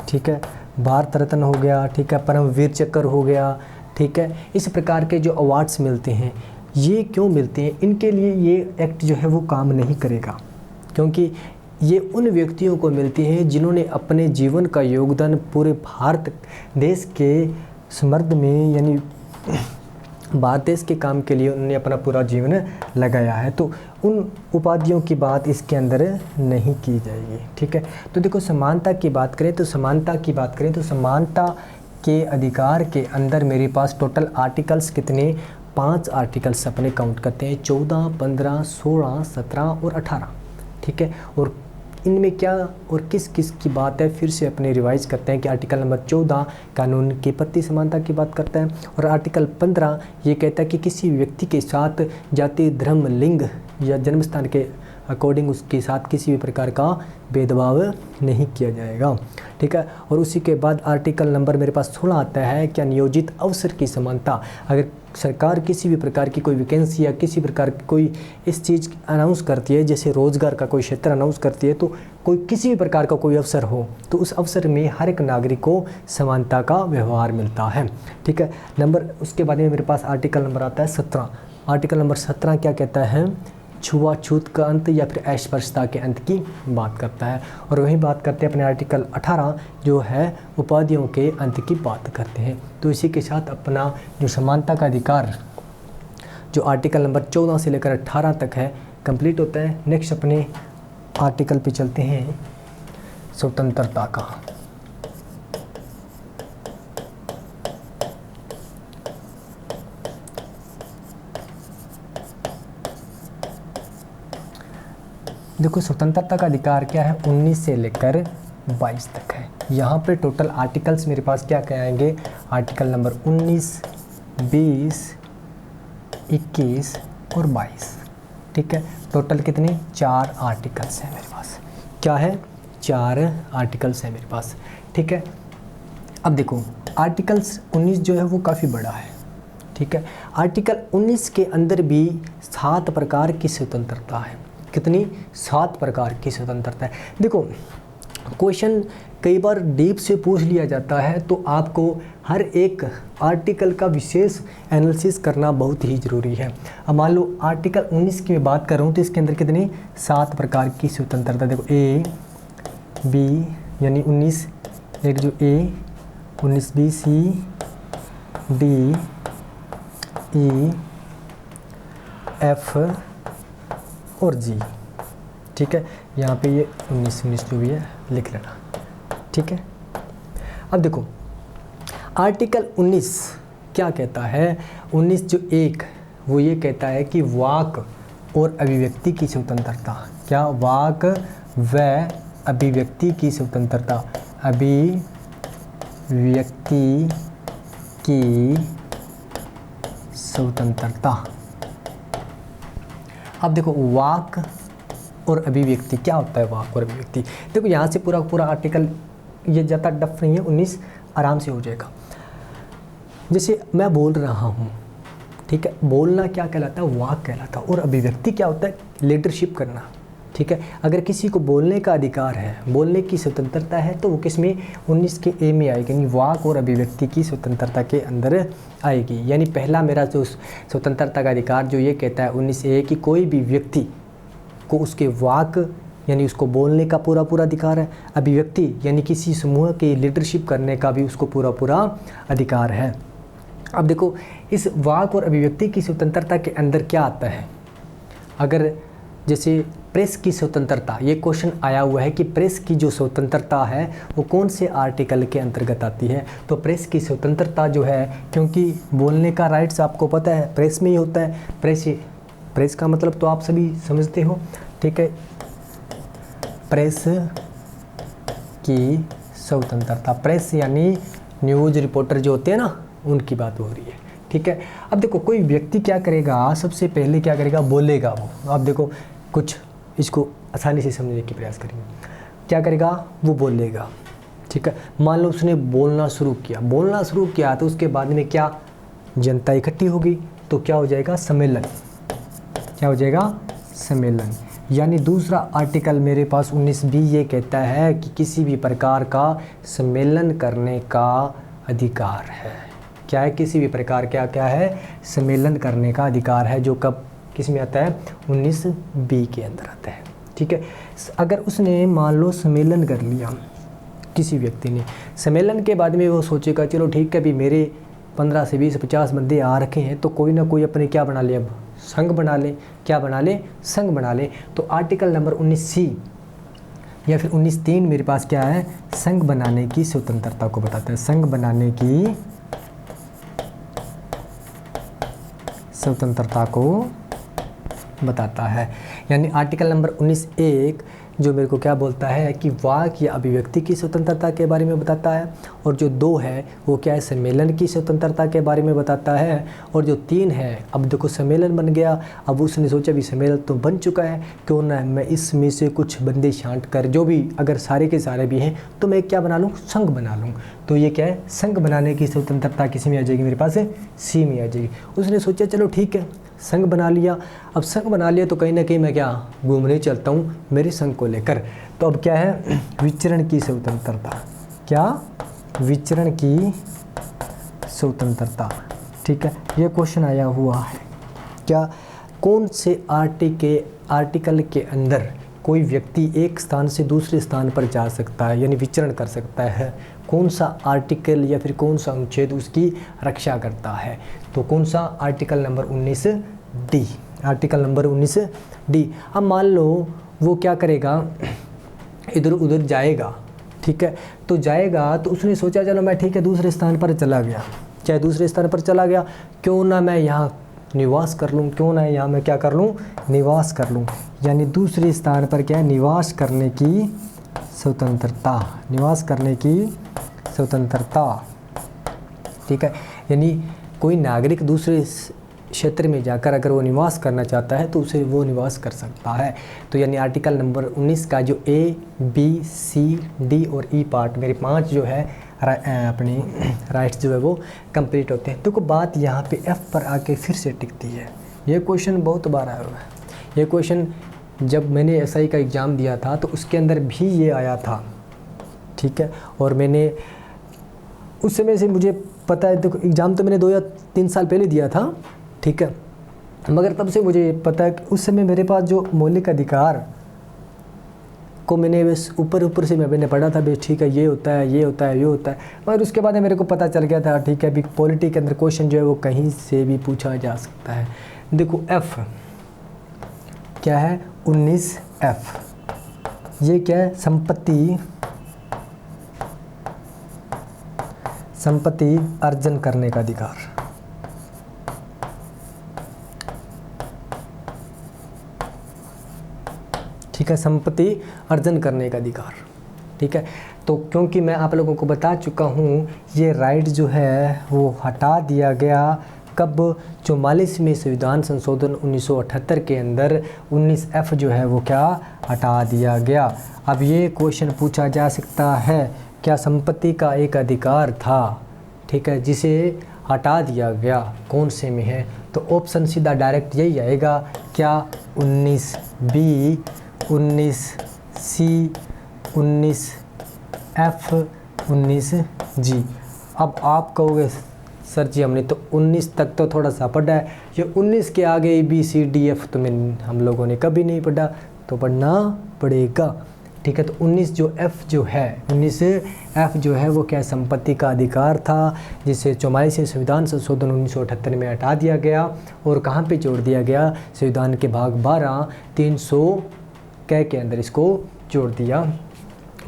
ठीक है, भारत रत्न हो गया, ठीक है, परमवीर चक्र हो गया, ठीक है, इस प्रकार के जो अवार्ड्स मिलते हैं ये क्यों मिलते हैं, इनके लिए ये एक्ट जो है वो काम नहीं करेगा, क्योंकि ये उन व्यक्तियों को मिलती हैं जिन्होंने अपने जीवन का योगदान पूरे भारत देश के समृद्ध में, यानी भारत देश के काम के लिए उन्होंने अपना पूरा जीवन लगाया है। तो उन उपाधियों की बात इसके अंदर नहीं की जाएगी, ठीक है। तो देखो समानता की बात करें तो समानता के अधिकार के अंदर मेरे पास टोटल आर्टिकल्स कितने, 5 आर्टिकल्स अपने काउंट करते हैं, 14, 15, 16, 17 और 18, ठीक है। और इनमें क्या और किस किस की बात है फिर से अपने रिवाइज करते हैं कि आर्टिकल नंबर 14 कानून की प्रति समानता की बात करता है, और आर्टिकल 15 ये कहता है कि किसी व्यक्ति के साथ जाति, धर्म, लिंग या जन्म स्थान के अकॉर्डिंग उसके साथ किसी भी प्रकार का भेदभाव नहीं किया जाएगा, ठीक है। और उसी के बाद आर्टिकल नंबर मेरे पास 16 आता है क्या, नियोजित अवसर की समानता। अगर सरकार किसी भी प्रकार की कोई वैकेंसी या किसी प्रकार की कोई इस चीज़ अनाउंस करती है, जैसे रोज़गार का कोई क्षेत्र अनाउंस करती है, तो कोई किसी भी प्रकार का कोई अवसर हो तो उस अवसर में हर एक नागरिक को समानता का व्यवहार मिलता है, ठीक है। उसके बाद में मेरे पास आर्टिकल नंबर आता है 17। आर्टिकल नंबर 17 क्या कहता है, छुआछूत का अंत या फिर अस्पृश्यता के अंत की बात करता है। और वही बात करते हैं अपने आर्टिकल 18 जो है उपाधियों के अंत की बात करते हैं। तो इसी के साथ अपना जो समानता का अधिकार जो आर्टिकल नंबर 14 से लेकर 18 तक है कंप्लीट होता है। नेक्स्ट अपने आर्टिकल पे चलते हैं स्वतंत्रता का। देखो स्वतंत्रता का अधिकार क्या है, 19 से लेकर 22 तक है। यहाँ पे टोटल आर्टिकल्स मेरे पास क्या कहेंगे, आर्टिकल नंबर 19, 20, 21 और 22, ठीक है। टोटल कितने, 4 आर्टिकल्स हैं मेरे पास। क्या है, 4 आर्टिकल्स हैं मेरे पास, ठीक है। अब देखो आर्टिकल्स 19 जो है वो काफ़ी बड़ा है, ठीक है। आर्टिकल 19 के अंदर भी 7 प्रकार की स्वतंत्रता है। कितनी, 7 प्रकार की स्वतंत्रता है। देखो क्वेश्चन कई बार डीप से पूछ लिया जाता है, तो आपको हर एक आर्टिकल का विशेष एनालिसिस करना बहुत ही ज़रूरी है। अब मान लो आर्टिकल 19 की मैं बात कर रहा हूँ तो इसके अंदर कितनी, 7 प्रकार की स्वतंत्रता। देखो ए बी यानी 19 एक जो ए, 19B C D E F और जी, ठीक है। यहाँ पे ये 19 जो भी है लिख लेना, ठीक है। अब देखो आर्टिकल 19 क्या कहता है, 19 जो 1 वो ये कहता है कि वाक और अभिव्यक्ति की स्वतंत्रता। क्या, वाक व अभिव्यक्ति की स्वतंत्रता, अभिव्यक्ति की स्वतंत्रता। अब देखो वाक और अभिव्यक्ति क्या होता है, वाक और अभिव्यक्ति। देखो यहाँ से पूरा आर्टिकल ये ज़्यादा डफ नहीं है, 19 आराम से हो जाएगा। जैसे मैं बोल रहा हूँ, ठीक है, बोलना क्या कहलाता है, वाक कहलाता है। और अभिव्यक्ति क्या होता है, लीडरशिप करना, ठीक है। अगर किसी को बोलने का अधिकार है, बोलने की स्वतंत्रता है, तो वो किस में, 19 के ए में आएगी, यानी वाक और अभिव्यक्ति की स्वतंत्रता के अंदर आएगी। यानी पहला मेरा जो स्वतंत्रता का अधिकार जो ये कहता है 19 ए कि कोई भी व्यक्ति को उसके वाक यानी उसको बोलने का पूरा अधिकार है, अभिव्यक्ति यानी किसी समूह की लीडरशिप करने का भी उसको पूरा अधिकार है। अब देखो इस वाक और अभिव्यक्ति की स्वतंत्रता के अंदर क्या आता है, अगर जैसे प्रेस की स्वतंत्रता, ये क्वेश्चन आया हुआ है कि प्रेस की जो स्वतंत्रता है वो कौन से आर्टिकल के अंतर्गत आती है, तो प्रेस की स्वतंत्रता जो है, क्योंकि बोलने का राइट्स आपको पता है प्रेस में ही होता है। प्रेस का मतलब तो आप सभी समझते हो, ठीक है। प्रेस की स्वतंत्रता, प्रेस यानी न्यूज़ रिपोर्टर जो होते हैं ना, उनकी बात हो रही है, ठीक है। अब देखो कोई व्यक्ति क्या करेगा, सबसे पहले क्या करेगा, बोलेगा वो। अब देखो कुछ इसको आसानी से समझने की प्रयास करेंगे। क्या करेगा, वो बोलेगा। ठीक है, मान लो उसने बोलना शुरू किया तो उसके बाद में क्या, जनता इकट्ठी होगी तो क्या हो जाएगा, सम्मेलन। क्या हो जाएगा, सम्मेलन। यानी दूसरा आर्टिकल मेरे पास 19B ये कहता है कि किसी भी प्रकार का सम्मेलन करने का अधिकार है। क्या है, किसी भी प्रकार का क्या है, सम्मेलन करने का अधिकार है, जो कब किस में आता है, 19B के अंदर आता है। ठीक है, अगर उसने मान लो सम्मेलन कर लिया, किसी व्यक्ति ने सम्मेलन के बाद में वो सोचेगा चलो ठीक है, अभी मेरे 15 से 20 50 बंदे आ रखे हैं तो कोई ना कोई अपने क्या बना ले, अब संघ बना ले। क्या बना ले, संघ बना ले। तो आर्टिकल नंबर 19C या फिर 19(3) मेरे पास क्या है, संघ बनाने की स्वतंत्रता को बताता है। संघ बनाने की स्वतंत्रता को बताता है। यानी आर्टिकल नंबर 19(1) जो मेरे को क्या बोलता है कि वाक या अभिव्यक्ति की स्वतंत्रता के बारे में बताता है, और जो 2 है वो क्या है, सम्मेलन की स्वतंत्रता के बारे में बताता है, और जो 3 है, अब देखो सम्मेलन बन गया, अब उसने सोचा भी सम्मेलन तो बन चुका है, क्यों ना मैं इसमें से कुछ बंदे छांट कर, जो भी अगर सारे के सारे भी हैं तो मैं क्या बना लूँ, संघ बना लूँ। तो ये क्या है, संघ बनाने की स्वतंत्रता किसी में आ जाएगी, मेरे पास C में आ जाएगी। उसने सोचा चलो ठीक है, संघ बना लिया। अब संघ बना लिया तो कहीं ना कहीं मैं क्या, घूमने चलता हूँ मेरे संघ को लेकर। तो अब क्या है, विचरण की स्वतंत्रता। क्या, विचरण की स्वतंत्रता। ठीक है, ये क्वेश्चन आया हुआ है। क्या, कौन से आर्टिकल के अंदर कोई व्यक्ति एक स्थान से दूसरे स्थान पर जा सकता है, यानी विचरण कर सकता है। कौन सा आर्टिकल या फिर कौन सा अनुच्छेद उसकी रक्षा करता है। तो कौन सा, article number 19D। Article number 19D। अब मान लो वो क्या करेगा, इधर उधर जाएगा। ठीक है, तो जाएगा तो उसने सोचा चलो मैं ठीक है दूसरे स्थान पर चला गया। चाहे दूसरे स्थान पर चला गया, क्यों ना मैं यहाँ निवास कर लूँ, क्यों ना यहाँ मैं क्या कर लूँ, निवास कर लूँ। यानी दूसरे स्थान पर क्या है, निवास करने की स्वतंत्रता। निवास करने की स्वतंत्रता। ठीक है, यानी कोई नागरिक दूसरे क्षेत्र में जाकर अगर वो निवास करना चाहता है तो उसे वो निवास कर सकता है। तो यानी आर्टिकल नंबर 19 का जो A, B, C, D और E पार्ट, मेरे 5 जो है अपनी राइट्स जो है वो कंप्लीट होते हैं। तो बात यहाँ पे F पर आके फिर से टिकती है। ये क्वेश्चन बहुत बार आया हुआ है। ये क्वेश्चन जब मैंने SI का एग्ज़ाम दिया था तो उसके अंदर भी ये आया था। ठीक है, और मैंने उस समय से मुझे पता है, देखो एग्ज़ाम तो मैंने 2 या 3 साल पहले दिया था। ठीक है, मगर तब से मुझे पता है कि उस समय मेरे पास जो मौलिक अधिकार को मैंने बस ऊपर से मैंने पढ़ा था, बस ठीक है ये होता है, ये होता है, ये होता है। मगर उसके बाद मेरे को पता चल गया था ठीक है अभी पॉलिटी के अंदर क्वेश्चन जो है वो कहीं से भी पूछा जा सकता है। देखो F क्या है, 19F, ये क्या है, संपत्ति अर्जन करने का अधिकार। ठीक है, संपत्ति अर्जन करने का अधिकार। ठीक है, तो क्योंकि मैं आप लोगों को बता चुका हूँ ये राइट जो है वो हटा दिया गया कब, 44 में संविधान संशोधन 1978 के अंदर 19F जो है वो क्या हटा दिया गया। अब ये क्वेश्चन पूछा जा सकता है, क्या संपत्ति का एक अधिकार था, ठीक है, जिसे हटा दिया गया, कौन से में है? तो ऑप्शन सीधा डायरेक्ट यही आएगा, क्या 19B, 19C, 19F, 19G। अब आप कहोगे सर जी हमने तो 19 तक तो थोड़ा सा पढ़ा है, ये 19 के आगे ABCDF तो हम लोगों ने कभी नहीं पढ़ा, तो पढ़ना पड़ेगा। ठीक है, तो 19 जो F जो है, 19F जो है वो क्या संपत्ति का अधिकार था, जिसे 44 संविधान संशोधन 1978 में हटा दिया गया और कहाँ पे जोड़ दिया गया, संविधान के भाग 12 300 के अंदर इसको जोड़ दिया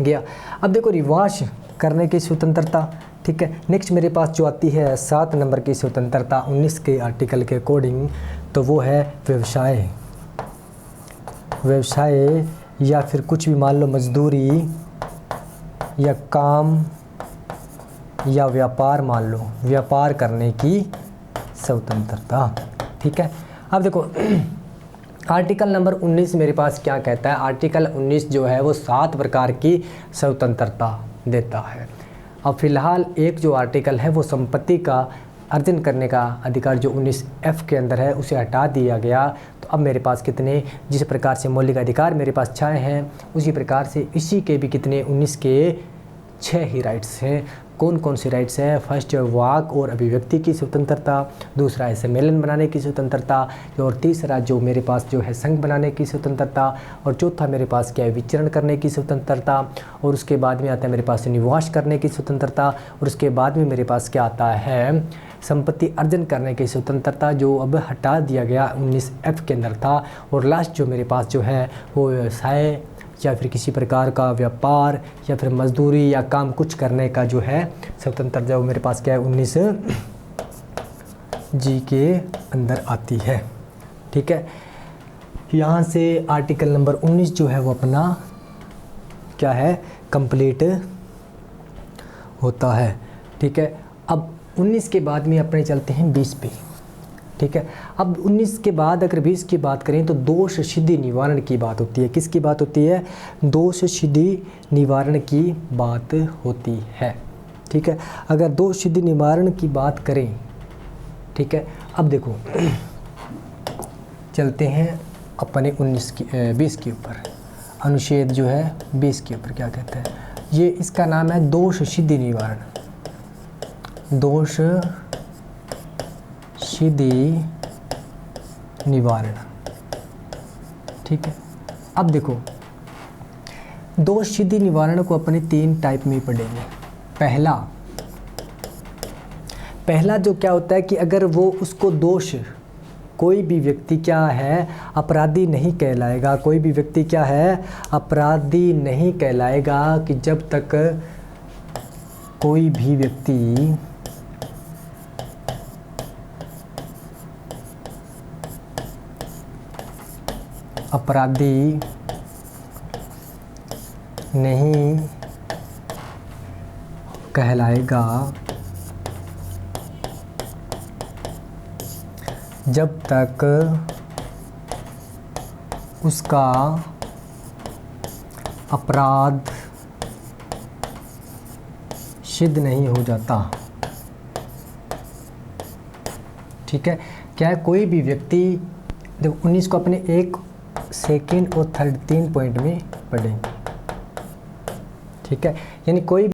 गया। अब देखो रिवाज करने की स्वतंत्रता। ठीक है, नेक्स्ट मेरे पास जो आती है 7 नंबर की स्वतंत्रता 19 के आर्टिकल के अकॉर्डिंग, तो वो है व्यवसाय या फिर कुछ भी मान लो मजदूरी या काम या व्यापार, मान लो व्यापार करने की स्वतंत्रता। ठीक है, अब देखो आर्टिकल नंबर 19 मेरे पास क्या कहता है? आर्टिकल 19 जो है वो 7 प्रकार की स्वतंत्रता देता है। अब फ़िलहाल एक जो आर्टिकल है वो संपत्ति का अर्जन करने का अधिकार जो 19F के अंदर है उसे हटा दिया गया। तो अब मेरे पास कितने, जिस प्रकार से मौलिक अधिकार मेरे पास 6 हैं, उसी प्रकार से इसी के भी कितने 19 के 6 ही राइट्स हैं। कौन कौन से राइट्स हैं? फर्स्ट वाक और अभिव्यक्ति की स्वतंत्रता, दूसरा है सम्मेलन बनाने की स्वतंत्रता, और तीसरा जो मेरे पास जो है संघ बनाने की स्वतंत्रता, और चौथा मेरे पास क्या है? विचरण करने की स्वतंत्रता, और उसके बाद में आता है मेरे पास निवास करने की स्वतंत्रता, और उसके बाद में मेरे पास क्या आता है? संपत्ति अर्जन करने की स्वतंत्रता, जो अब हटा दिया गया 19F के अंदर था। और लास्ट जो मेरे पास जो है वो व्यवसाय या फिर किसी प्रकार का व्यापार या फिर मजदूरी या काम कुछ करने का जो है स्वतंत्रता, जो मेरे पास क्या है 19G के अंदर आती है। ठीक है, यहाँ से आर्टिकल नंबर 19 जो है वो अपना क्या है? कंप्लीट होता है। ठीक है, अब 19 के बाद में अपने चलते हैं 20 पे। ठीक है, अब 19 के बाद अगर 20 की बात करें तो दोष सिद्धि निवारण की बात होती है। किसकी बात होती है? दोष सिद्धि निवारण की बात होती है। ठीक है, अगर दोष सिद्धि निवारण की बात करें, ठीक है, अब देखो चलते हैं अपने 20 के ऊपर। अनुच्छेद जो है 20 के ऊपर क्या कहता है? ये इसका नाम है दोष सिद्धि निवारण। दोष सिद्धि निवारण। ठीक है, अब देखो दोष सिद्धि निवारण को अपने 3 टाइप में पढ़ेंगे। पहला जो क्या होता है कि अगर वो उसको दोष, कोई भी व्यक्ति क्या है? अपराधी नहीं कहलाएगा। कोई भी व्यक्ति क्या है? अपराधी नहीं कहलाएगा कि जब तक कोई भी व्यक्ति अपराधी नहीं कहलाएगा जब तक उसका अपराध सिद्ध नहीं हो जाता। ठीक है, क्या है? कोई भी व्यक्ति, देखो 19 को अपने 1, 2 और 3 पॉइंट में पढ़ेंगे। ठीक है, यानी कोई